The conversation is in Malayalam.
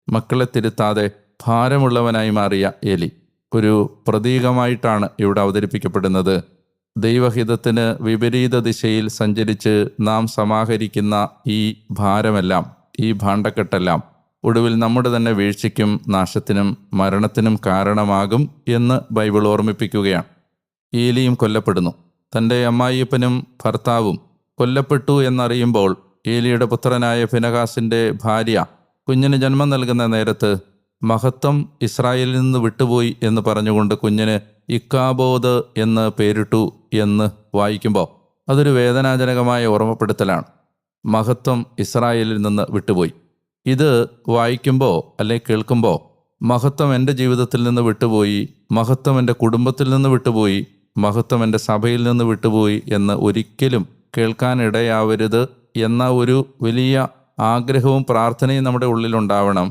മക്കളെ തിരുത്താതെ ഭാരമുള്ളവനായി മാറിയ ഏലി ഒരു പ്രതീകമായിട്ടാണ് ഇവിടെ അവതരിപ്പിക്കപ്പെടുന്നത്. ദൈവഹിതത്തിന് വിപരീത ദിശയിൽ സഞ്ചരിച്ച് നാം സമാഹരിക്കുന്ന ഈ ഭാരമെല്ലാം, ഈ ഭാണ്ഡക്കെട്ടെല്ലാം ഒടുവിൽ നമ്മുടെ തന്നെ വീഴ്ചയ്ക്കും നാശത്തിനും മരണത്തിനും കാരണമാകും എന്ന് ബൈബിൾ ഓർമ്മിപ്പിക്കുകയാണ്. ഏലിയും കൊല്ലപ്പെടുന്നു. തൻ്റെ അമ്മായിയപ്പനും ഭർത്താവും കൊല്ലപ്പെട്ടു എന്നറിയുമ്പോൾ ഏലിയുടെ പുത്രനായ ഫിനെഹാസിൻ്റെ ഭാര്യ കുഞ്ഞിന് ജന്മം നൽകുന്ന നേരത്ത് മഹത്വം ഇസ്രായേലിൽ നിന്ന് വിട്ടുപോയി എന്ന് പറഞ്ഞുകൊണ്ട് കുഞ്ഞിന് ഇക്കാബോദ് എന്ന് പേരിട്ടു എന്ന് വായിക്കുമ്പോൾ അതൊരു വേദനാജനകമായ ഓർമ്മപ്പെടുത്തലാണ്. മഹത്വം ഇസ്രായേലിൽ നിന്ന് വിട്ടുപോയി. ഇത് വായിക്കുമ്പോൾ അല്ലെ കേൾക്കുമ്പോൾ മഹത്വം എൻ്റെ ജീവിതത്തിൽ നിന്ന് വിട്ടുപോയി, മഹത്വം എൻ്റെ കുടുംബത്തിൽ നിന്ന് വിട്ടുപോയി, മഹത്വം എൻ്റെ സഭയിൽ നിന്ന് വിട്ടുപോയി എന്ന് ഒരിക്കലും കേൾക്കാനിടയാവരുത് എന്ന ഒരു വലിയ ആഗ്രഹവും പ്രാർത്ഥനയും നമ്മുടെ ഉള്ളിലുണ്ടാവണം.